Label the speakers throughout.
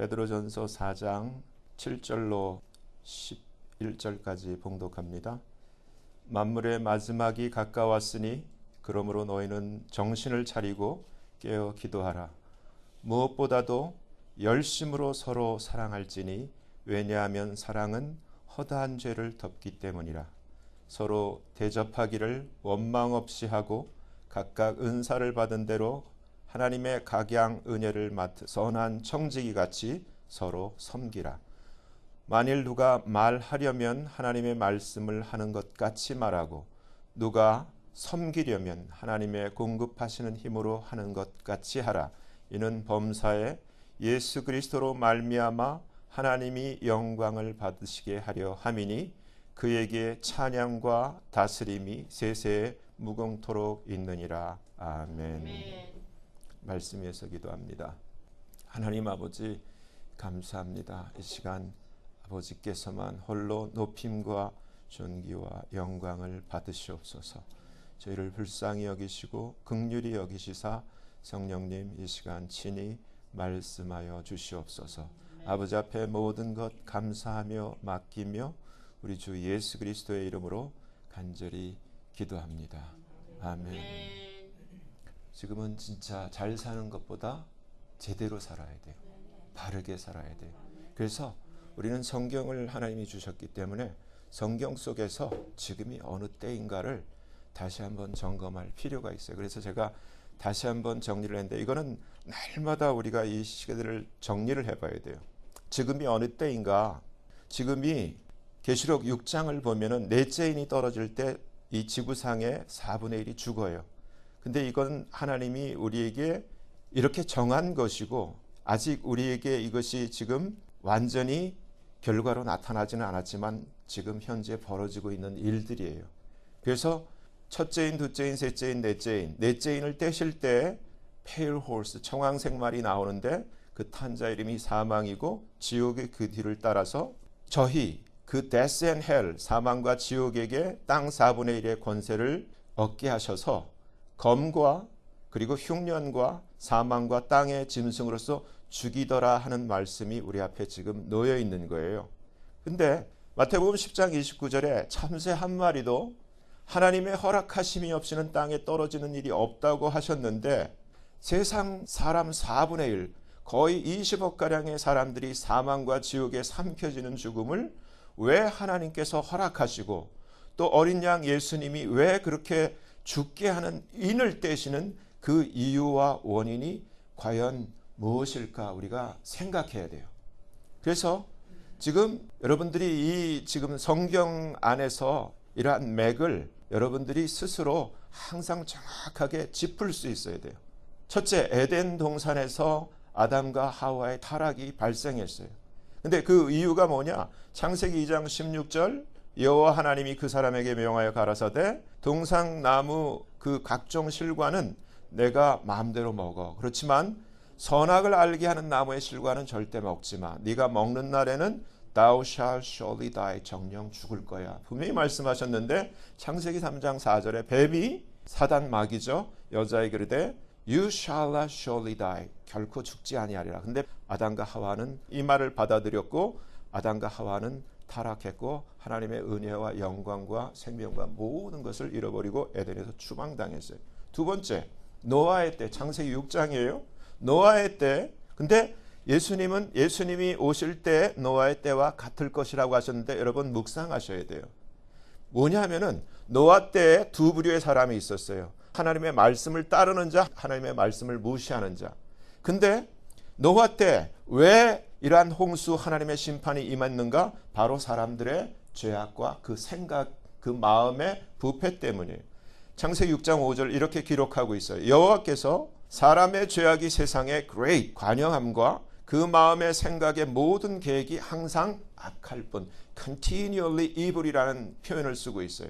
Speaker 1: 베드로전서 4장 7절로 11절까지 봉독합니다. 만물의 마지막이 가까웠으니 그러므로 너희는 정신을 차리고 깨어 기도하라. 무엇보다도 열심으로 서로 사랑할지니 왜냐하면 사랑은 허다한 죄를 덮기 때문이라. 서로 대접하기를 원망 없이 하고 각각 은사를 받은 대로 하나님의 각양 은혜를 맡은 선한 청지기 같이 서로 섬기라. 만일 누가 말하려면 하나님의 말씀을 하는 것 같이 말하고 누가 섬기려면 하나님의 공급하시는 힘으로 하는 것 같이 하라. 이는 범사에 예수 그리스도로 말미암아 하나님이 영광을 받으시게 하려 함이니 그에게 찬양과 다스림이 세세에 무궁토록 있느니라. 아멘. 말씀 위에서 기도합니다. 하나님 아버지 감사합니다. 이 시간 아버지께서만 홀로 높임과 존귀와 영광을 받으시옵소서. 저희를 불쌍히 여기시고 긍휼히 여기시사 성령님 이 시간 친히 말씀하여 주시옵소서. 아버지 앞에 모든 것 감사하며 맡기며 우리 주 예수 그리스도의 이름으로 간절히 기도합니다. 아멘. 지금은 진짜 잘 사는 것보다 제대로 살아야 돼요. 바르게 살아야 돼요. 그래서 우리는 성경을 하나님이 주셨기 때문에 성경 속에서 지금이 어느 때인가를 다시 한번 점검할 필요가 있어요. 그래서 제가 다시 한번 정리를 했는데 이거는 날마다 우리가 이 시계들을 정리를 해봐야 돼요. 지금이 어느 때인가. 지금이 계시록 6장을 보면은 넷째 인이 떨어질 때 이 지구상의 4분의 1이 죽어요. 근데 이건 하나님이 우리에게 이렇게 정한 것이고 아직 우리에게 이것이 지금 완전히 결과로 나타나지는 않았지만 지금 현재 벌어지고 있는 일들이에요. 그래서 첫째 인, 둘째 인, 셋째 인, 넷째 인을 떼실 때 페일 홀스, 청황색 말이 나오는데 그 탄자 이름이 사망이고 지옥의 그 뒤를 따라서 저희 그 death and hell, 사망과 지옥에게 땅 4분의 1의 권세를 얻게 하셔서 검과 그리고 흉년과 사망과 땅의 짐승으로서 죽이더라 하는 말씀이 우리 앞에 지금 놓여 있는 거예요. 근데 마태복음 10장 29절에 참새 한 마리도 하나님의 허락하심이 없이는 땅에 떨어지는 일이 없다고 하셨는데 세상 사람 4분의 1, 거의 20억가량의 사람들이 사망과 지옥에 삼켜지는 죽음을 왜 하나님께서 허락하시고 또 어린 양 예수님이 왜 그렇게 죽게 하는 인을 떼시는 그 이유와 원인이 과연 무엇일까 우리가 생각해야 돼요. 그래서 지금 여러분들이 이 지금 성경 안에서 이러한 맥을 여러분들이 스스로 항상 정확하게 짚을 수 있어야 돼요. 첫째, 에덴 동산에서 아담과 하와의 타락이 발생했어요. 근데 그 이유가 뭐냐? 창세기 2장 16절 여호와 하나님이 그 사람에게 명하여 가라사대 동상나무 그 각종 실과는 내가 마음대로 먹어. 그렇지만 선악을 알게 하는 나무의 실과는 절대 먹지 마. 네가 먹는 날에는 Thou shalt surely die. 정령 죽을 거야. 분명히 말씀하셨는데 창세기 3장 4절에 뱀이 사단 마귀죠. 여자에게 이르되 You shall not surely die. 결코 죽지 아니하리라. 근데 아담과 하와는 이 말을 받아들였고 아담과 하와는 타락했고 하나님의 은혜와 영광과 생명과 모든 것을 잃어버리고 에덴에서 추방당했어요. 두 번째, 노아의 때, 창세기 6장이에요. 노아의 때, 근데 예수님이 오실 때 노아의 때와 같을 것이라고 하셨는데 여러분 묵상하셔야 돼요. 뭐냐 하면은 노아 때에 두 부류의 사람이 있었어요. 하나님의 말씀을 따르는 자, 하나님의 말씀을 무시하는 자. 근데 노아 때 왜 이러한 홍수 하나님의 심판이 임했는가? 바로 사람들의 죄악과 그 생각, 그 마음의 부패 때문이에요. 창세기 6장 5절 이렇게 기록하고 있어요. 여호와께서 사람의 죄악이 세상에 great 관영함과 그 마음의 생각의 모든 계획이 항상 악할 뿐 continually evil이라는 표현을 쓰고 있어요.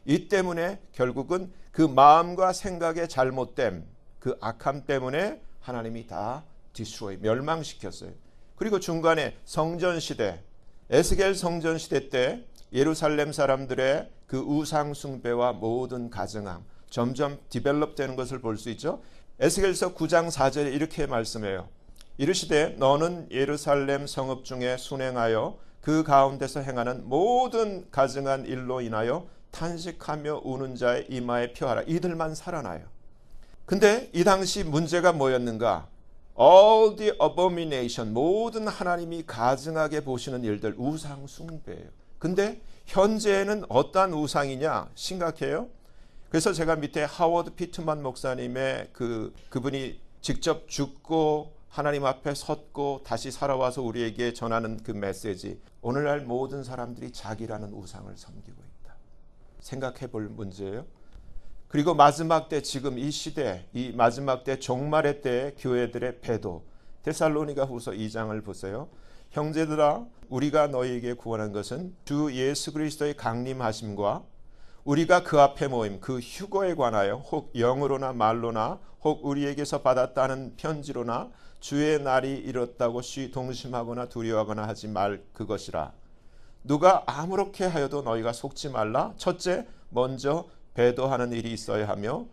Speaker 1: 이 때문에 결국은 그 마음과 생각의 잘못됨, 그 악함 때문에 하나님이 다 destroy, 멸망시켰어요. 그리고 중간에 성전시대, 에스겔 성전시대 때 예루살렘 사람들의 그 우상 숭배와 모든 가증함 점점 디벨롭 되는 것을 볼 수 있죠. 에스겔서 9장 4절에 이렇게 말씀해요. 이르시되 너는 예루살렘 성읍 중에 순행하여 그 가운데서 행하는 모든 가증한 일로 인하여 탄식하며 우는 자의 이마에 표하라. 이들만 살아나요. 근데 이 당시 문제가 뭐였는가? All the abomination, 모든 하나님이 가증하게 보시는 일들, 우상 숭배예요. 근데 현재는 어떠한 우상이냐 심각해요. 그래서 제가 밑에 하워드 피트만 목사님의 그분이 직접 죽고 하나님 앞에 섰고 다시 살아와서 우리에게 전하는 그 메시지, 오늘날 모든 사람들이 자기라는 우상을 섬기고 있다. 생각해 볼 문제예요. 그리고 마지막 때, 지금 이 시대, 이 마지막 때 종말의 때의 교회들의 배도, 데살로니가 후서 2장을 보세요. 형제들아, 우리가 너희에게 구하는 것은 주 예수 그리스도의 강림하심과 우리가 그 앞에 모임, 그 휴거에 관하여 혹 영으로나 말로나 혹 우리에게서 받았다는 편지로나 주의 날이 이렇다고 동심하거나 두려워하거나 하지 말 그것이라. 누가 아무렇게 하여도 너희가 속지 말라. 첫째, 먼저 배도하는 일이 있어야 하며,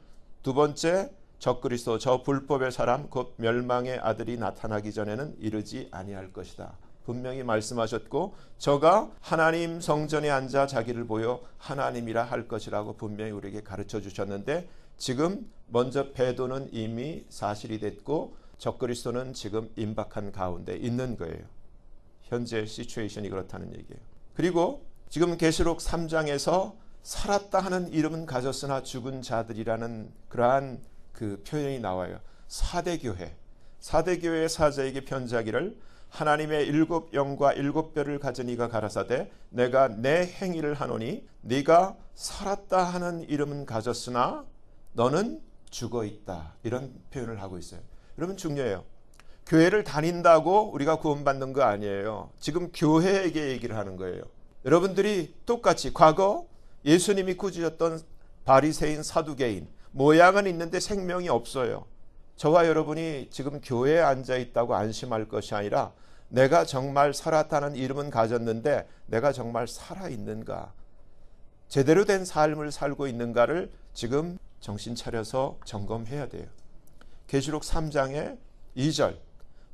Speaker 1: 두 번째, 적그리스도 저 불법의 사람 곧 멸망의 아들이 나타나기 전에는 이르지 아니할 것이다. 분명히 말씀하셨고, 저가 하나님 성전에 앉아 자기를 보여 하나님이라 할 것이라고 분명히 우리에게 가르쳐 주셨는데, 지금 먼저 배도는 이미 사실이 됐고 적그리스도는 지금 임박한 가운데 있는 거예요. 현재 시츄에이션이 그렇다는 얘기예요. 그리고 지금 계시록 3장에서 살았다 하는 이름은 가졌으나 죽은 자들이라는 그러한 그 표현이 나와요. 사대교회, 사대교회의 사자에게 편지하기를 하나님의 7영과 7뼈를 가진 이가 가라사대 내가 내 행위를 하노니 네가 살았다 하는 이름은 가졌으나 너는 죽어 있다. 이런 표현을 하고 있어요. 여러분 중요해요. 교회를 다닌다고 우리가 구원받는 거 아니에요. 지금 교회에게 얘기를 하는 거예요. 여러분들이 똑같이 과거 예수님이 꾸짖었던 바리새인 사두개인, 모양은 있는데 생명이 없어요. 저와 여러분이 지금 교회에 앉아 있다고 안심할 것이 아니라 내가 정말 살았다는 이름은 가졌는데 내가 정말 살아있는가, 제대로 된 삶을 살고 있는가를 지금 정신 차려서 점검해야 돼요. 계시록 3장의 2절,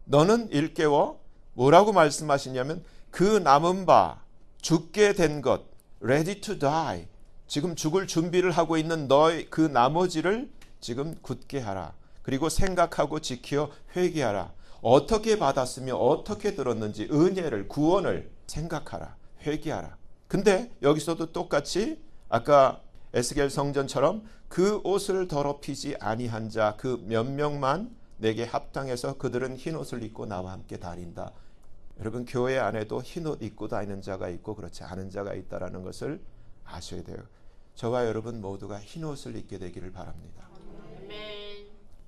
Speaker 1: 너는 일깨워 뭐라고 말씀하시냐면 그 남은 바 죽게 된 것, ready to die, 지금 죽을 준비를 하고 있는 너의 그 나머지를 지금 굳게 하라. 그리고 생각하고 지켜 회개하라. 어떻게 받았으며 어떻게 들었는지 은혜를, 구원을 생각하라. 회개하라. 근데 여기서도 똑같이 아까 에스겔 성전처럼 그 옷을 더럽히지 아니한 자 그 몇 명만 내게 합당해서 그들은 흰 옷을 입고 나와 함께 다닌다. 여러분 교회 안에도 흰 옷 입고 다니는 자가 있고 그렇지 않은 자가 있다는 것을 아셔야 돼요. 저와 여러분 모두가 흰 옷을 입게 되기를 바랍니다.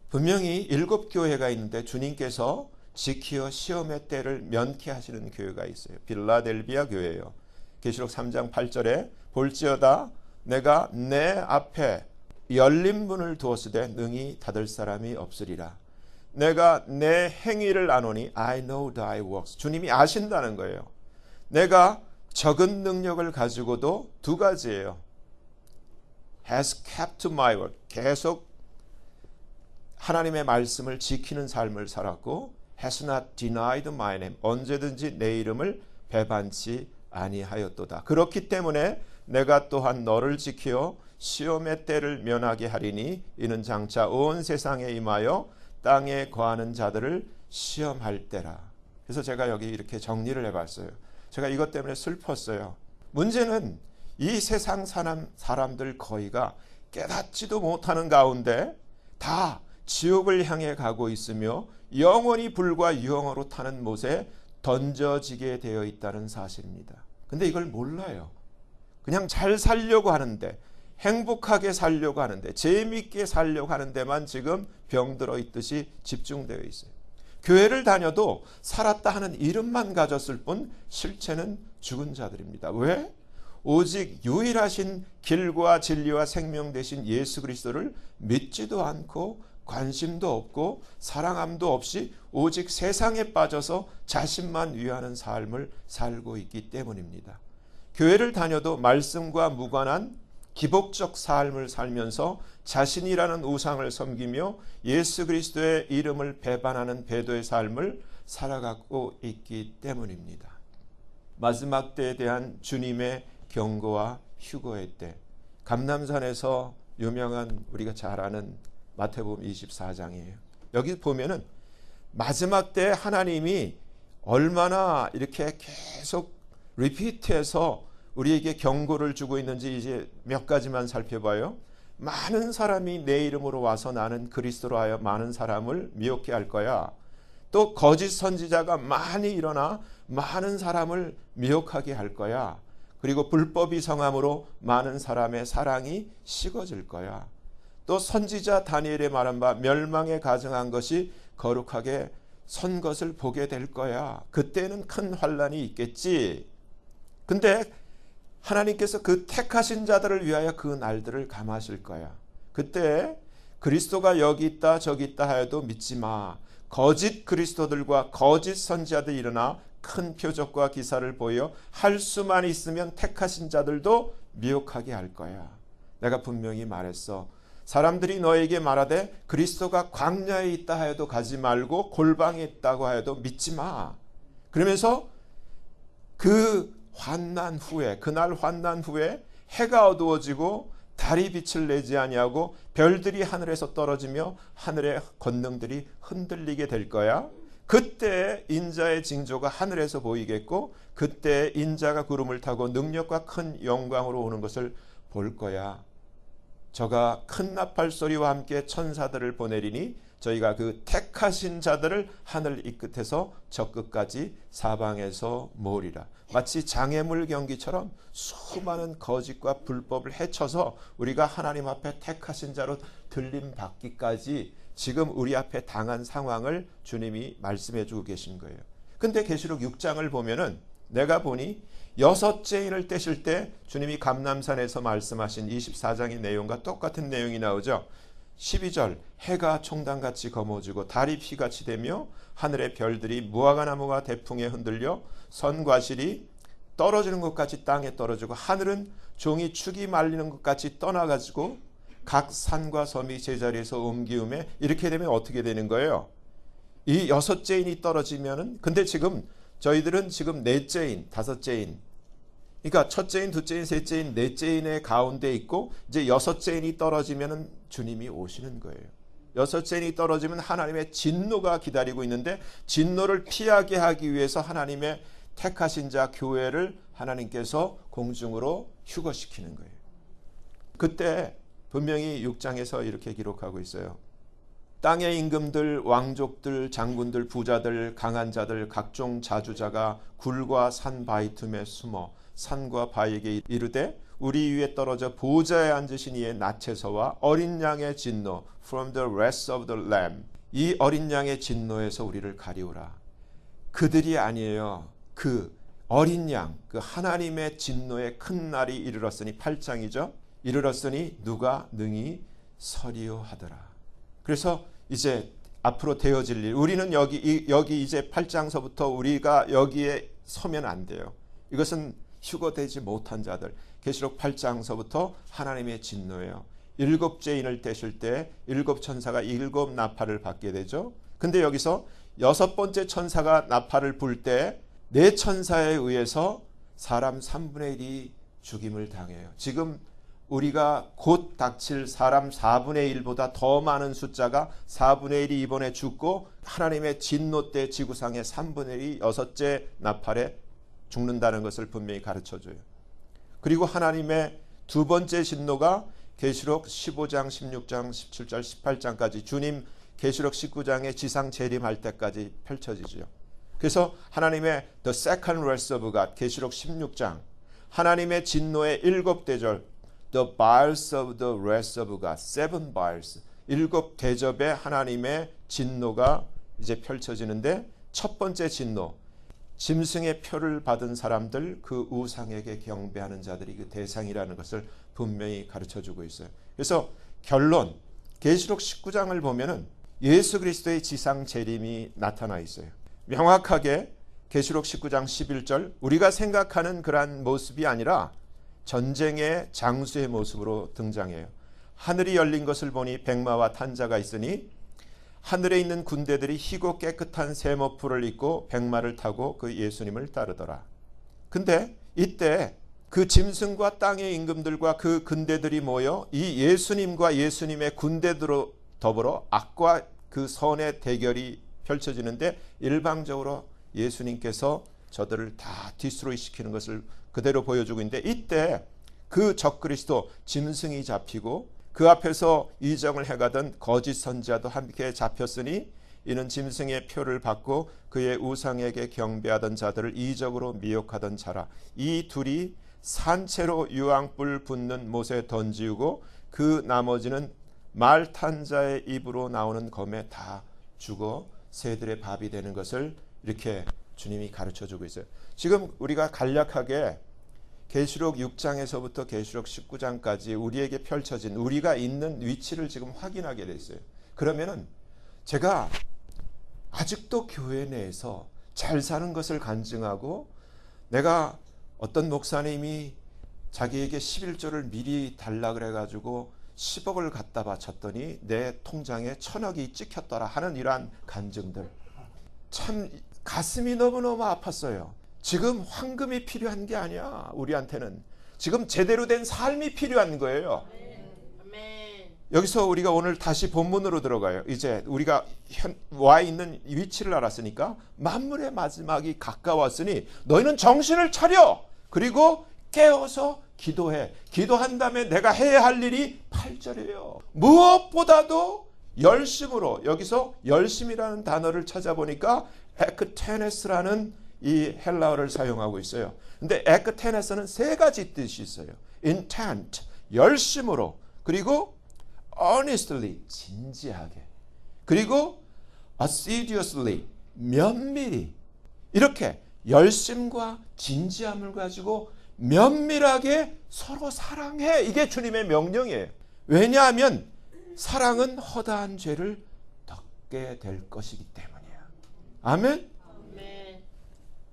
Speaker 1: 분명히 7교회가 있는데 주님께서 지키어 시험의 때를 면케하시는 교회가 있어요. 빌라델비아 교회예요. 계시록 3장 8절에 볼지어다 내가 내 앞에 열린 문을 두었으되 능히 닫을 사람이 없으리라. 내가 내 행위를 아노니 I know thy works. 주님이 아신다는 거예요. 내가 적은 능력을 가지고도 두 가지예요. has kept my word. 계속 하나님의 말씀을 지키는 삶을 살았고 has not denied my name. 언제든지 내 이름을 배반치 아니하였도다. 그렇기 때문에 내가 또한 너를 지키어 시험의 때를 면하게 하리니 이는 장차 온 세상에 임하여 땅에 거하는 자들을 시험할 때라. 그래서 제가 여기 이렇게 정리를 해봤어요. 제가 이것 때문에 슬펐어요. 문제는 이 세상 사람들 거의가 깨닫지도 못하는 가운데 다 지옥을 향해 가고 있으며 영원히 불과 유황으로 타는 못에 던져지게 되어 있다는 사실입니다. 근데 이걸 몰라요. 그냥 잘 살려고 하는데, 행복하게 살려고 하는데, 재미있게 살려고 하는 데만 지금 병들어 있듯이 집중되어 있어요. 교회를 다녀도 살았다 하는 이름만 가졌을 뿐 실체는 죽은 자들입니다. 왜? 오직 유일하신 길과 진리와 생명 되신 예수 그리스도를 믿지도 않고 관심도 없고 사랑함도 없이 오직 세상에 빠져서 자신만 위하는 삶을 살고 있기 때문입니다. 교회를 다녀도 말씀과 무관한 기복적 삶을 살면서 자신이라는 우상을 섬기며 예수 그리스도의 이름을 배반하는 배도의 삶을 살아가고 있기 때문입니다. 마지막 때에 대한 주님의 경고와 휴거의 때, 감람산에서 유명한 우리가 잘 아는 마태복음 24장이에요. 여기 보면은 마지막 때 하나님이 얼마나 이렇게 계속 리피트해서 우리에게 경고를 주고 있는지 이제 몇 가지만 살펴봐요. 많은 사람이 내 이름으로 와서 나는 그리스도로 하여 많은 사람을 미혹해 할 거야. 또 거짓 선지자가 많이 일어나 많은 사람을 미혹하게 할 거야. 그리고 불법이 성함으로 많은 사람의 사랑이 식어질 거야. 또 선지자 다니엘의 말한 바 멸망에 가증한 것이 거룩하게 선 것을 보게 될 거야. 그때는 큰 환란이 있겠지. 근데 하나님께서 그 택하신 자들을 위하여 그 날들을 감하실 거야. 그때 그리스도가 여기 있다 저기 있다 하여도 믿지 마. 거짓 그리스도들과 거짓 선지자들이 일어나 큰 표적과 기사를 보여 할 수만 있으면 택하신 자들도 미혹하게 할 거야. 내가 분명히 말했어. 사람들이 너에게 말하되 그리스도가 광야에 있다 하여도 가지 말고 골방에 있다고 하여도 믿지 마. 그러면서 그 환난 후에, 그날 환난 후에 해가 어두워지고 달이 빛을 내지 아니하고 별들이 하늘에서 떨어지며 하늘의 권능들이 흔들리게 될 거야. 그때 인자의 징조가 하늘에서 보이겠고 그때 인자가 구름을 타고 능력과 큰 영광으로 오는 것을 볼 거야. 저가 큰 나팔 소리와 함께 천사들을 보내리니 저희가 그 택하신 자들을 하늘 이 끝에서 저 끝까지 사방에서 모으리라. 마치 장애물 경기처럼 수많은 거짓과 불법을 헤쳐서 우리가 하나님 앞에 택하신 자로 들림받기까지 지금 우리 앞에 당한 상황을 주님이 말씀해 주고 계신 거예요. 근데 계시록 6장을 보면은 내가 보니 여섯째 인을 떼실 때 주님이 감람산에서 말씀하신 24장의 내용과 똑같은 내용이 나오죠. 12절 해가 총단같이 검어지고 달이 피같이 되며 하늘의 별들이 무화과나무가 대풍에 흔들려 선과실이 떨어지는 것 같이 땅에 떨어지고 하늘은 종이 축이 말리는 것 같이 떠나가지고 각 산과 섬이 제자리에서 옮기움에 이렇게 되면 어떻게 되는 거예요? 이 여섯째 인이 떨어지면은 근데 지금 저희들은 지금 넷째 인, 다섯째 인 그러니까 첫째 인, 둘째 인, 셋째 인, 넷째 인의 가운데 있고 이제 여섯째 인이 떨어지면은 주님이 오시는 거예요. 여섯째 인이 떨어지면 하나님의 진노가 기다리고 있는데 진노를 피하게 하기 위해서 하나님의 택하신 자 교회를 하나님께서 공중으로 휴거시키는 거예요. 그때 분명히 6장에서 이렇게 기록하고 있어요. 땅의 임금들, 왕족들, 장군들, 부자들, 강한 자들, 각종 자주자가 굴과 산 바위 틈에 숨어 산과 바위에게 이르되 우리 위에 떨어져 보좌에 앉으신 이의 나체서와 어린 양의 진노 from the wrath of the lamb 이 어린 양의 진노에서 우리를 가리우라. 그들이 아니에요. 그 어린 양, 그 하나님의 진노의 큰 날이 이르렀으니 8장이죠. 이르렀으니 누가 능히 서리요 하더라. 그래서 이제 앞으로 되어질 일 우리는 여기 이제 8장서부터 우리가 여기에 서면 안 돼요. 이것은 휴거되지 못한 자들 계시록 8장서부터 하나님의 진노예요. 일곱째 인을 떼실 때 일곱 천사가 일곱 나팔을 받게 되죠. 근데 여기서 여섯 번째 천사가 나팔을 불 때 네 천사에 의해서 사람 3분의 1이 죽임을 당해요. 지금 우리가 곧 닥칠 사람 4분의 1보다 더 많은 숫자가 4분의 1이 이번에 죽고 하나님의 진노 때 지구상의 3분의 1이 여섯째 나팔에 죽는다는 것을 분명히 가르쳐줘요. 그리고 하나님의 두 번째 진노가 계시록 15장, 16장, 17절, 18장까지 주님 계시록 19장에 지상 재림할 때까지 펼쳐지죠. 그래서 하나님의 The Second Wrath of God 계시록 16장 하나님의 진노의 일곱 대절 The vials of the wrath of God, seven vials. 일곱 대접의 하나님의 진노가 이제 펼쳐지는데 첫 번째 진노, 짐승의 표를 받은 사람들, 그 우상에게 경배하는 자들이 그 대상이라는 것을 분명히 가르쳐주고 있어요. 그래서 결론, 계시록 19장을 보면은 예수 그리스도의 지상 재림이 나타나 있어요. 명확하게 계시록 19장 11절, 우리가 생각하는 그러한 모습이 아니라 전쟁의 장수의 모습으로 등장해요. 하늘이 열린 것을 보니 백마와 탄자가 있으니 하늘에 있는 군대들이 희고 깨끗한 세모풀을 입고 백마를 타고 그 예수님을 따르더라. 근데 이때 그 짐승과 땅의 임금들과 그 군대들이 모여 이 예수님과 예수님의 군대들로 더불어 악과 그 선의 대결이 펼쳐지는데 일방적으로 예수님께서 저들을 다 디스트로이 시키는 것을 그대로 보여주고 있는데, 이때 그 적그리스도 짐승이 잡히고 그 앞에서 이정을 해가던 거짓 선지자도 함께 잡혔으니 이는 짐승의 표를 받고 그의 우상에게 경배하던 자들을 이적으로 미혹하던 자라. 이 둘이 산채로 유황불 붙는 못에 던지우고 그 나머지는 말 탄 자의 입으로 나오는 검에 다 죽어 새들의 밥이 되는 것을 이렇게 주님이 가르쳐주고 있어요. 지금 우리가 간략하게 계시록 6장에서부터 계시록 19장까지 우리에게 펼쳐진 우리가 있는 위치를 지금 확인하게 됐어요. 그러면은 제가 아직도 교회 내에서 잘 사는 것을 간증하고, 내가 어떤 목사님이 자기에게 11조를 미리 달라 그래가지고 10억을 갖다 바쳤더니 내 통장에 1,000억이 찍혔더라 하는 이러한 간증들, 참 가슴이 너무너무 아팠어요. 지금 황금이 필요한 게 아니야. 우리한테는 지금 제대로 된 삶이 필요한 거예요. 여기서 우리가 오늘 다시 본문으로 들어가요. 이제 우리가 와 있는 위치를 알았으니까 만물의 마지막이 가까웠으니 너희는 정신을 차려. 그리고 깨어서 기도해. 기도한 다음에 내가 해야 할 일이 8절이에요. 무엇보다도 열심으로, 여기서 열심이라는 단어를 찾아보니까 에크테네스라는 이 헬라어를 사용하고 있어요. 근데 에크테네스는 세 가지 뜻이 있어요. intent, 열심으로, 그리고 earnestly, 진지하게, 그리고 assiduously, 면밀히. 이렇게 열심과 진지함을 가지고 면밀하게 서로 사랑해. 이게 주님의 명령이에요. 왜냐하면 사랑은 허다한 죄를 덮게 될 것이기 때문이야. 아멘?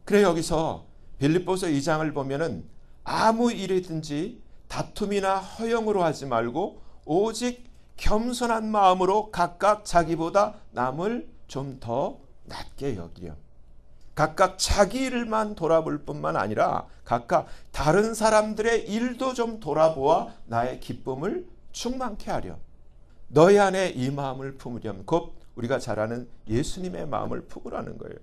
Speaker 1: 그래, 여기서 빌립보서 2장을 보면은 아무 일이든지 다툼이나 허영으로 하지 말고 오직 겸손한 마음으로 각각 자기보다 남을 좀 더 낮게 여기렴. 각각 자기 일만 돌아볼 뿐만 아니라 각각 다른 사람들의 일도 좀 돌아보아 나의 기쁨을 충만케 하렴. 너희 안에 이 마음을 품으렴. 곧 우리가 잘 아는 예수님의 마음을 품으라는 거예요.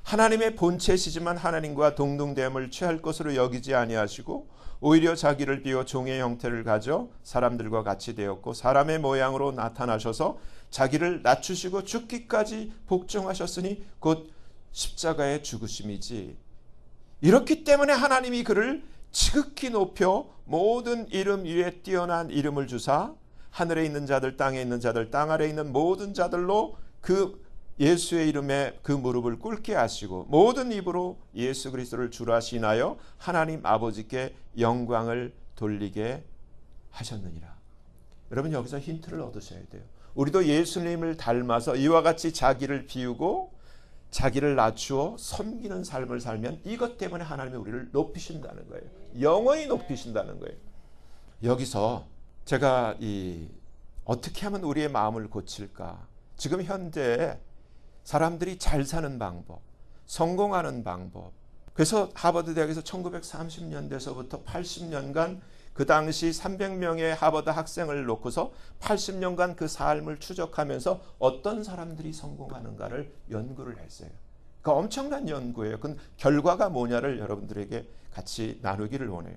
Speaker 1: 하나님의 본체시지만 하나님과 동등됨을 취할 것으로 여기지 아니하시고 오히려 자기를 비워 종의 형태를 가져 사람들과 같이 되었고 사람의 모양으로 나타나셔서 자기를 낮추시고 죽기까지 복종하셨으니 곧 십자가의 죽으심이지. 이렇기 때문에 하나님이 그를 지극히 높여 모든 이름 위에 뛰어난 이름을 주사 하늘에 있는 자들, 땅에 있는 자들, 땅 아래에 있는 모든 자들로 그 예수의 이름에 그 무릎을 꿇게 하시고 모든 입으로 예수 그리스도를 주라 하시나요 하나님 아버지께 영광을 돌리게 하셨느니라. 여러분, 여기서 힌트를 얻으셔야 돼요. 우리도 예수님을 닮아서 이와 같이 자기를 비우고 자기를 낮추어 섬기는 삶을 살면 이것 때문에 하나님이 우리를 높이신다는 거예요. 영원히 높이신다는 거예요. 여기서 제가 어떻게 하면 우리의 마음을 고칠까? 지금 현재 사람들이 잘 사는 방법, 성공하는 방법. 그래서 하버드 대학에서 1930년대서부터 80년간 그 당시 300명의 하버드 학생을 놓고서 80년간 그 삶을 추적하면서 어떤 사람들이 성공하는가를 연구를 했어요. 그러니까 엄청난 연구예요. 그 결과가 뭐냐를 여러분들에게 같이 나누기를 원해요.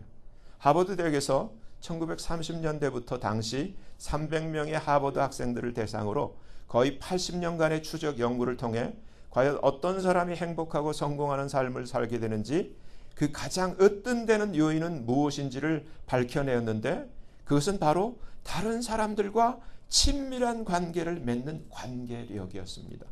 Speaker 1: 하버드 대학에서 1930년대부터 당시 300명의 하버드 학생들을 대상으로 거의 80년간의 추적 연구를 통해 과연 어떤 사람이 행복하고 성공하는 삶을 살게 되는지 그 가장 으뜸되는 요인은 무엇인지를 밝혀내었는데, 그것은 바로 다른 사람들과 친밀한 관계를 맺는 관계력이었습니다.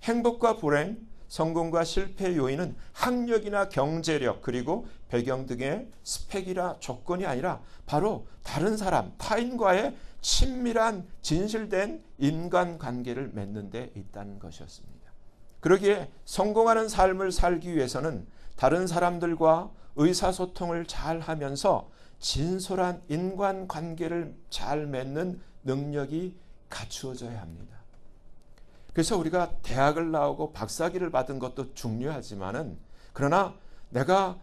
Speaker 1: 행복과 불행, 성공과 실패의 요인은 학력이나 경제력 그리고 배경 등의 스펙이나 조건이 아니라 바로 다른 사람, 타인과의 친밀한 진실된 인간관계를 맺는 데 있다는 것이었습니다. 그러기에 성공하는 삶을 살기 위해서는 다른 사람들과 의사소통을 잘 하면서 진솔한 인간관계를 잘 맺는 능력이 갖추어져야 합니다. 그래서 우리가 대학을 나오고 박사학위를 받은 것도 중요하지만은, 그러나 내가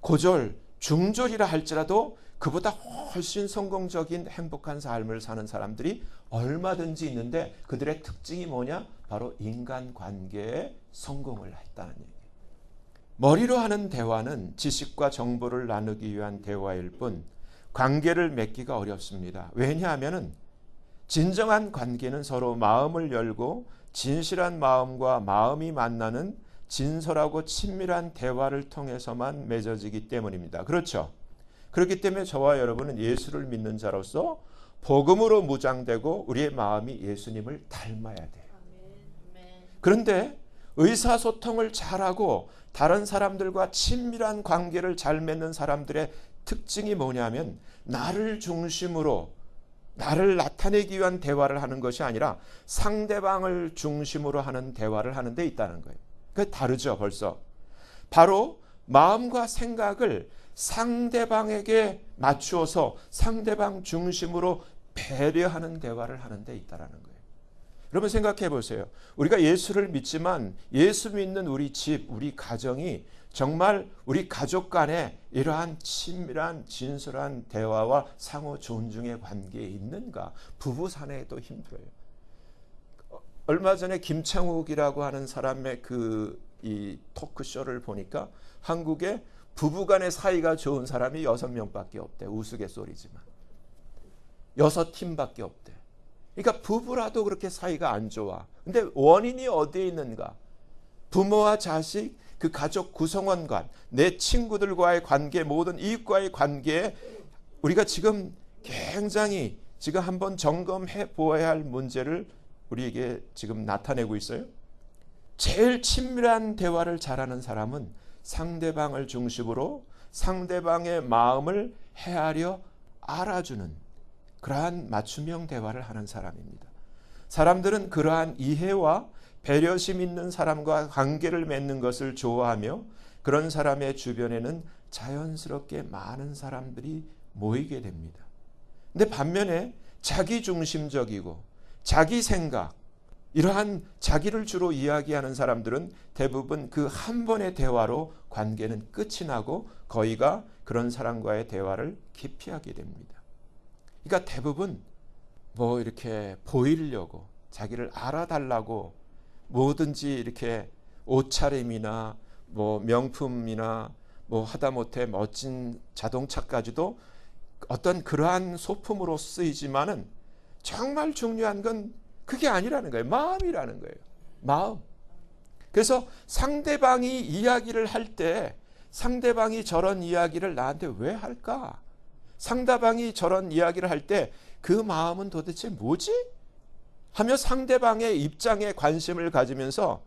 Speaker 1: 고졸, 중졸이라 할지라도 그보다 훨씬 성공적인 행복한 삶을 사는 사람들이 얼마든지 있는데, 그들의 특징이 뭐냐? 바로 인간관계에 성공을 했다는 얘기예요. 머리로 하는 대화는 지식과 정보를 나누기 위한 대화일 뿐 관계를 맺기가 어렵습니다. 왜냐하면 진정한 관계는 서로 마음을 열고 진실한 마음과 마음이 만나는 진솔하고 친밀한 대화를 통해서만 맺어지기 때문입니다. 그렇죠? 그렇기 때문에 저와 여러분은 예수를 믿는 자로서 복음으로 무장되고 우리의 마음이 예수님을 닮아야 돼요. 그런데 의사소통을 잘하고 다른 사람들과 친밀한 관계를 잘 맺는 사람들의 특징이 뭐냐면, 나를 중심으로 나를 나타내기 위한 대화를 하는 것이 아니라 상대방을 중심으로 하는 대화를 하는 데 있다는 거예요. 그게 다르죠, 벌써. 바로 마음과 생각을 상대방에게 맞추어서 상대방 중심으로 배려하는 대화를 하는 데 있다는 거예요. 여러분 생각해 보세요. 우리가 예수를 믿지만 예수 믿는 우리 집, 우리 가정이 정말 우리 가족 간에 이러한 친밀한 진솔한 대화와 상호 존중의 관계에 있는가? 부부 사내도 힘들어요. 얼마 전에 김창욱이라고 하는 사람의 이 토크쇼를 보니까 한국에 부부 간의 사이가 좋은 사람이 6명밖에 없대. 우스갯소리지만 6팀밖에 없대. 그러니까 부부라도 그렇게 사이가 안 좋아. 근데 원인이 어디에 있는가? 부모와 자식, 그 가족 구성원 간, 내 친구들과의 관계, 모든 이웃과의 관계에 우리가 지금 굉장히 지금 한번 점검해 보아야 할 문제를 우리에게 지금 나타내고 있어요. 제일 친밀한 대화를 잘하는 사람은 상대방을 중심으로 상대방의 마음을 헤아려 알아주는 그러한 맞춤형 대화를 하는 사람입니다. 사람들은 그러한 이해와 배려심 있는 사람과 관계를 맺는 것을 좋아하며, 그런 사람의 주변에는 자연스럽게 많은 사람들이 모이게 됩니다. 근데 반면에 자기중심적이고 자기 생각, 이러한 자기를 주로 이야기하는 사람들은 대부분 그 한 번의 대화로 관계는 끝이 나고 거의가 그런 사람과의 대화를 기피하게 됩니다. 그러니까 대부분 뭐 이렇게 보이려고, 자기를 알아달라고 뭐든지 이렇게 옷차림이나 뭐 명품이나 뭐 하다못해 멋진 자동차까지도 어떤 그러한 소품으로 쓰이지만은 정말 중요한 건 그게 아니라는 거예요. 마음이라는 거예요. 마음. 그래서 상대방이 이야기를 할 때 상대방이 저런 이야기를 나한테 왜 할까? 상대방이 저런 이야기를 할 때 그 마음은 도대체 뭐지? 하며 상대방의 입장에 관심을 가지면서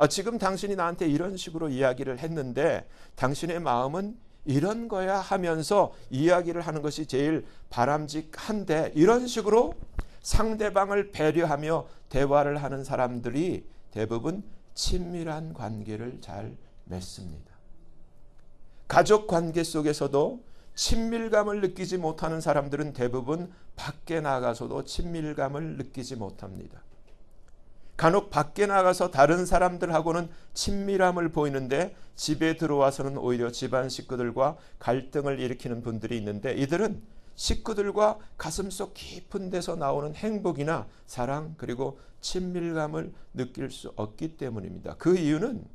Speaker 1: 지금 당신이 나한테 이런 식으로 이야기를 했는데 당신의 마음은 이런 거야 하면서 이야기를 하는 것이 제일 바람직한데, 이런 식으로 상대방을 배려하며 대화를 하는 사람들이 대부분 친밀한 관계를 잘 맺습니다. 가족 관계 속에서도 친밀감을 느끼지 못하는 사람들은 대부분 밖에 나가서도 친밀감을 느끼지 못합니다. 간혹 밖에 나가서 다른 사람들하고는 친밀함을 보이는데 집에 들어와서는 오히려 집안 식구들과 갈등을 일으키는 분들이 있는데, 이들은 식구들과 가슴속 깊은 데서 나오는 행복이나 사랑, 그리고 친밀감을 느낄 수 없기 때문입니다. 그 이유는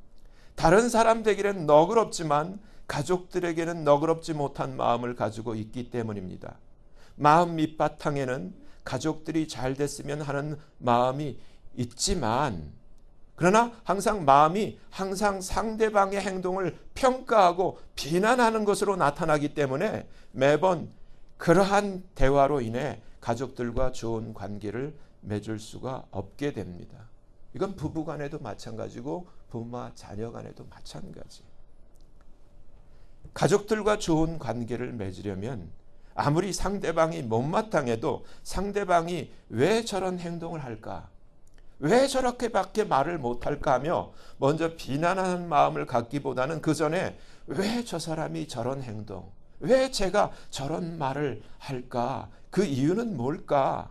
Speaker 1: 다른 사람들에게는 너그럽지만 가족들에게는 너그럽지 못한 마음을 가지고 있기 때문입니다. 마음 밑바탕에는 가족들이 잘 됐으면 하는 마음이 있지만, 그러나 마음이 항상 상대방의 행동을 평가하고 비난하는 것으로 나타나기 때문에 매번 그러한 대화로 인해 가족들과 좋은 관계를 맺을 수가 없게 됩니다. 이건 부부 간에도 마찬가지고 부모와 자녀 간에도 마찬가지. 가족들과 좋은 관계를 맺으려면 아무리 상대방이 못마땅해도 상대방이 왜 저런 행동을 할까? 왜 저렇게밖에 말을 못할까 하며 먼저 비난하는 마음을 갖기보다는 그 전에 왜 저 사람이 저런 행동, 왜 제가 저런 말을 할까? 그 이유는 뭘까?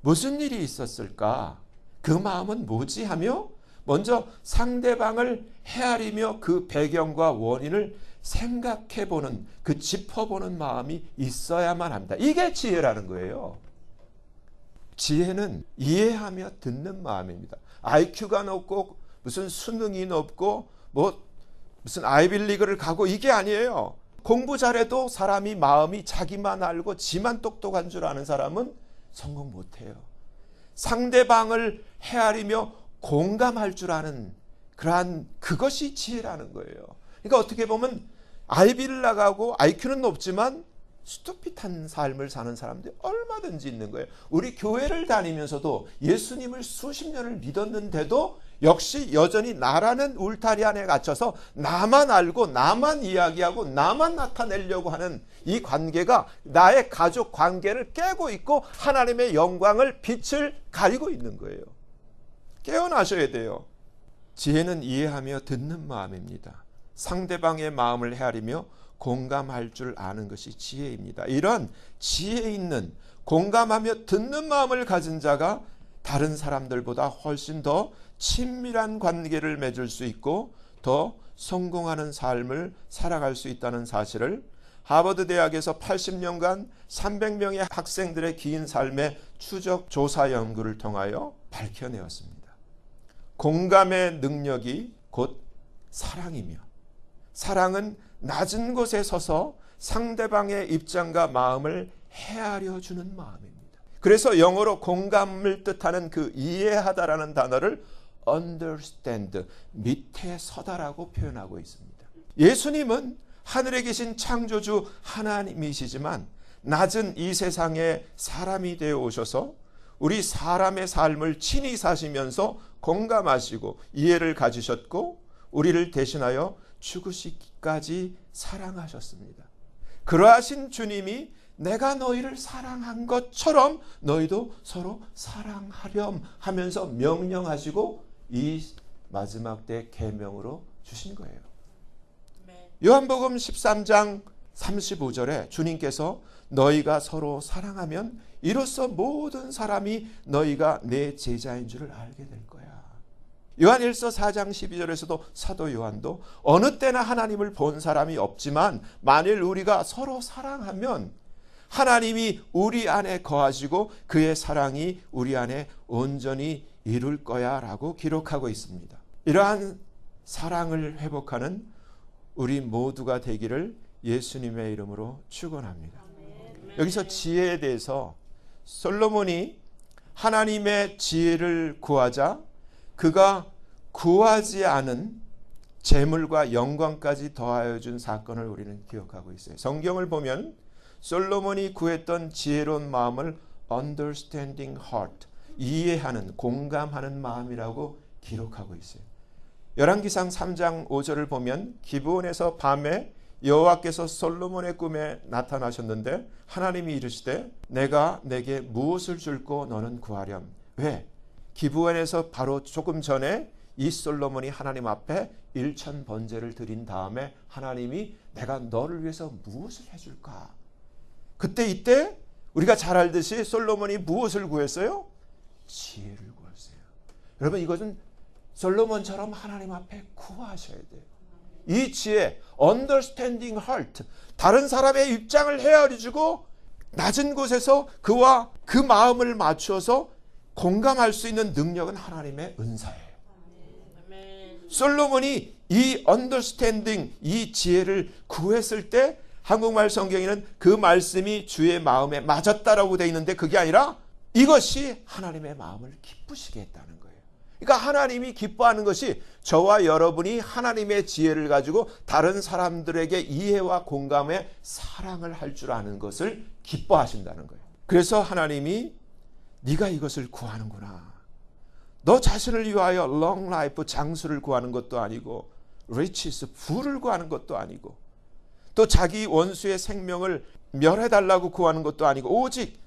Speaker 1: 무슨 일이 있었을까? 그 마음은 뭐지? 하며 먼저 상대방을 헤아리며 그 배경과 원인을 생각해보는, 그 짚어보는 마음이 있어야만 합니다. 이게 지혜라는 거예요. 지혜는 이해하며 듣는 마음입니다. IQ가 높고 무슨 수능이 높고 무슨 아이빌리그를 가고 이게 아니에요. 공부 잘해도 사람이 마음이 자기만 알고 지만 똑똑한 줄 아는 사람은 성공 못해요. 상대방을 헤아리며 공감할 줄 아는 그것이 지혜라는 거예요. 그러니까 어떻게 보면 아이비를 나가고 IQ는 높지만 스토핏한 삶을 사는 사람들이 얼마든지 있는 거예요. 우리 교회를 다니면서도 예수님을 수십 년을 믿었는데도 역시 여전히 나라는 울타리 안에 갇혀서 나만 알고 나만 이야기하고 나만 나타내려고 하는 이 관계가 나의 가족 관계를 깨고 있고 하나님의 영광을 빛을 가리고 있는 거예요. 깨어나셔야 돼요. 지혜는 이해하며 듣는 마음입니다. 상대방의 마음을 헤아리며 공감할 줄 아는 것이 지혜입니다. 이런 지혜 있는 공감하며 듣는 마음을 가진 자가 다른 사람들보다 훨씬 더 친밀한 관계를 맺을 수 있고 더 성공하는 삶을 살아갈 수 있다는 사실을 하버드 대학에서 80년간 300명의 학생들의 긴 삶의 추적 조사 연구를 통하여 밝혀내었습니다. 공감의 능력이 곧 사랑이며 사랑은 낮은 곳에 서서 상대방의 입장과 마음을 헤아려 주는 마음입니다. 그래서 영어로 공감을 뜻하는 그 이해하다라는 단어를 understand, 밑에 서다라고 표현하고 있습니다. 예수님은 하늘에 계신 창조주 하나님이시지만 낮은 이 세상에 사람이 되어 오셔서 우리 사람의 삶을 친히 사시면서 공감하시고 이해를 가지셨고 우리를 대신하여 죽으시기까지 사랑하셨습니다. 그러하신 주님이 내가 너희를 사랑한 것처럼 너희도 서로 사랑하렴 하면서 명령하시고 이 마지막 때 계명으로 주신 거예요. 요한복음 13장 35절에 주님께서 너희가 서로 사랑하면 이로써 모든 사람이 너희가 내 제자인 줄을 알게 될 거야. 요한일서 4장 12절에서도 사도 요한도 어느 때나 하나님을 본 사람이 없지만 만일 우리가 서로 사랑하면 하나님이 우리 안에 거하시고 그의 사랑이 우리 안에 온전히 이룰 거야 라고 기록하고 있습니다. 이러한 사랑을 회복하는 우리 모두가 되기를 예수님의 이름으로 축원합니다. 여기서 지혜에 대해서 솔로몬이 하나님의 지혜를 구하자 그가 구하지 않은 재물과 영광까지 더하여 준 사건을 우리는 기억하고 있어요. 성경을 보면 솔로몬이 구했던 지혜로운 마음을 understanding heart, 이해하는, 공감하는 마음이라고 기록하고 있어요. 열왕기상 3장 5절을 보면 기브온에서 밤에 여호와께서 솔로몬의 꿈에 나타나셨는데 하나님이 이르시되 내가 내게 무엇을 줄고 너는 구하렴. 왜? 기브온에서 바로 조금 전에 이 솔로몬이 하나님 앞에 일천 번제를 드린 다음에 하나님이 내가 너를 위해서 무엇을 해줄까? 이때 우리가 잘 알듯이 솔로몬이 무엇을 구했어요? 지혜를 구했어요. 여러분 이것은 솔로몬처럼 하나님 앞에 구하셔야 돼요. 이 지혜, understanding heart, 다른 사람의 입장을 헤아려주고 낮은 곳에서 그와 그 마음을 맞추어서 공감할 수 있는 능력은 하나님의 은사예요. 솔로몬이 이 understanding, 이 지혜를 구했을 때 한국말 성경에는 그 말씀이 주의 마음에 맞았다라고 되어 있는데 그게 아니라 이것이 하나님의 마음을 기쁘시게 했다는 거예요. 그러니까 하나님이 기뻐하는 것이 저와 여러분이 하나님의 지혜를 가지고 다른 사람들에게 이해와 공감에 사랑을 할 줄 아는 것을 기뻐하신다는 거예요. 그래서 하나님이 네가 이것을 구하는구나. 너 자신을 위하여 long life, 장수를 구하는 것도 아니고 riches, 부를 구하는 것도 아니고 또 자기 원수의 생명을 멸해달라고 구하는 것도 아니고 오직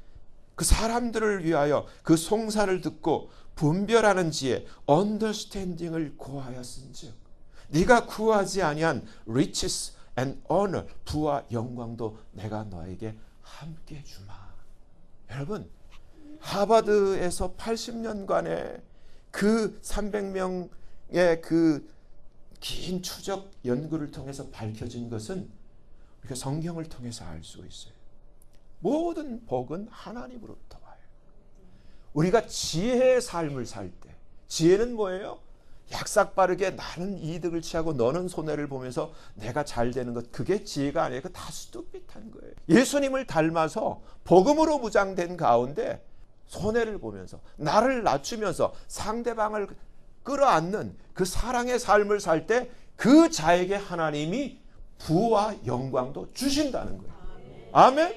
Speaker 1: 그 사람들을 위하여 그 송사를 듣고 분별하는 지혜, understanding을 구하였은즉 네가 구하지 아니한 riches and honor, 부와 영광도 내가 너에게 함께 주마. 여러분, 하버드에서 80년간의 그 300명의 그 긴 추적 연구를 통해서 밝혀진 것은 우리가 성경을 통해서 알 수 있어요. 모든 복은 하나님으로부터 와요. 우리가 지혜의 삶을 살 때, 지혜는 뭐예요? 약삭빠르게 나는 이득을 취하고 너는 손해를 보면서 내가 잘 되는 것, 그게 지혜가 아니에요. 그거 다 수두빛한 거예요. 예수님을 닮아서 복음으로 무장된 가운데 손해를 보면서 나를 낮추면서 상대방을 끌어안는 그 사랑의 삶을 살 때 그 자에게 하나님이 부와 영광도 주신다는 거예요. 아멘.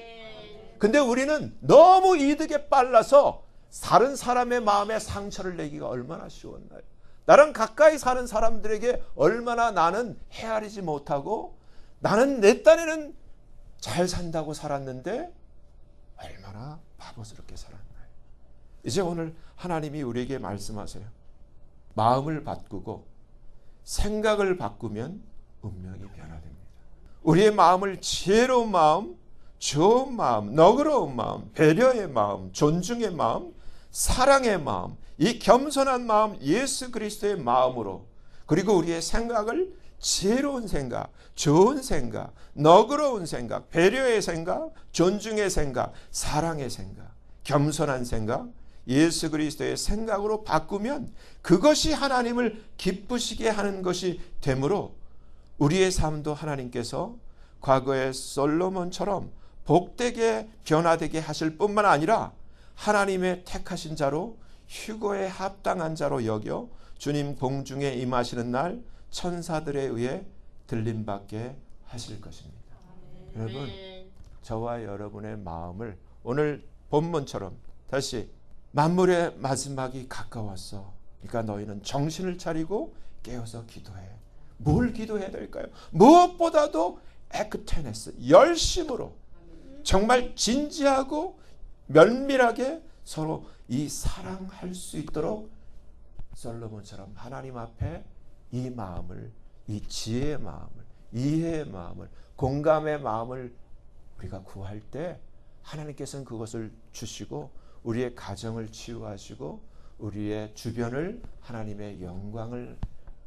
Speaker 1: 근데 우리는 너무 이득에 빨라서 다른 사람의 마음에 상처를 내기가 얼마나 쉬웠나요? 나랑 가까이 사는 사람들에게 얼마나 나는 헤아리지 못하고 나는 내 딴에는 잘 산다고 살았는데 얼마나 바보스럽게 살았나요? 이제 오늘 하나님이 우리에게 말씀하세요. 마음을 바꾸고 생각을 바꾸면 운명이 변화됩니다. 우리의 마음을 지혜로운 마음, 좋은 마음, 너그러운 마음, 배려의 마음, 존중의 마음, 사랑의 마음, 이 겸손한 마음, 예수 그리스도의 마음으로, 그리고 우리의 생각을 지혜로운 생각, 좋은 생각, 너그러운 생각, 배려의 생각, 존중의 생각, 사랑의 생각, 겸손한 생각, 예수 그리스도의 생각으로 바꾸면 그것이 하나님을 기쁘시게 하는 것이 되므로 우리의 삶도 하나님께서 과거의 솔로몬처럼 복되게 변화되게 하실 뿐만 아니라 하나님의 택하신 자로 휴거에 합당한 자로 여겨 주님 공중에 임하시는 날 천사들에 의해 들림받게 하실 것입니다. 여러분, 저와 여러분의 마음을 오늘 본문처럼 다시 만물의 마지막이 가까웠어. 그러니까 너희는 정신을 차리고 깨어서 기도해. 뭘 기도해야 될까요? 무엇보다도 에크테네스, 열심으로 정말 진지하고 면밀하게 서로 이 사랑할 수 있도록 솔로몬처럼 하나님 앞에 이 마음을, 이 지혜의 마음을, 이해의 마음을, 공감의 마음을 우리가 구할 때 하나님께서는 그것을 주시고 우리의 가정을 치유하시고 우리의 주변을 하나님의 영광을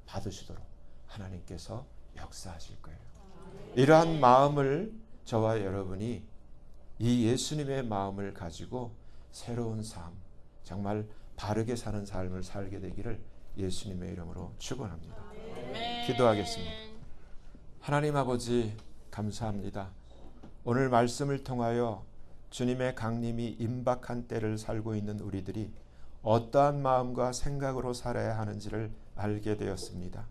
Speaker 1: 받으시도록 하나님께서 역사하실 거예요. 이러한 마음을 저와 여러분이 이 예수님의 마음을 가지고 새로운 삶, 정말 바르게 사는 삶을 살게 되기를 예수님의 이름으로 축원합니다. 기도하겠습니다. 하나님 아버지 감사합니다. 오늘 말씀을 통하여 주님의 강림이 임박한 때를 살고 있는 우리들이 어떠한 마음과 생각으로 살아야 하는지를 알게 되었습니다.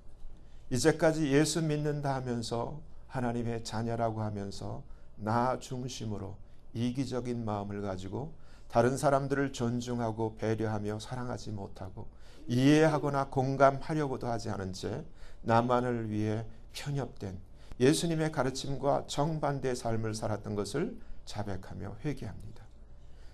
Speaker 1: 이제까지 예수 믿는다 하면서 하나님의 자녀라고 하면서 나 중심으로 이기적인 마음을 가지고 다른 사람들을 존중하고 배려하며 사랑하지 못하고 이해하거나 공감하려고도 하지 않은 채 나만을 위해 편협된 예수님의 가르침과 정반대의 삶을 살았던 것을 자백하며 회개합니다.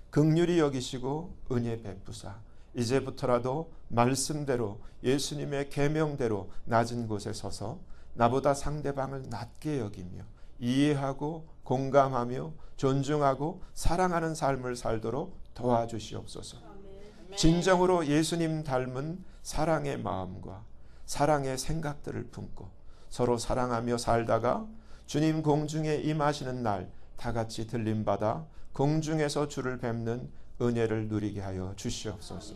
Speaker 1: 긍휼히 여기시고 은혜 베푸사 이제부터라도 말씀대로 예수님의 계명대로 낮은 곳에 서서 나보다 상대방을 낮게 여기며 이해하고 공감하며 존중하고 사랑하는 삶을 살도록 도와주시옵소서. 진정으로 예수님 닮은 사랑의 마음과 사랑의 생각들을 품고 서로 사랑하며 살다가 주님 공중에 임하시는 날 다같이 들림받아 공중에서 주를 뵙는 은혜를 누리게 하여 주시옵소서.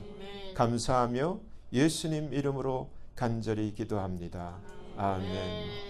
Speaker 1: 감사하며 예수님 이름으로 간절히 기도합니다. 아멘.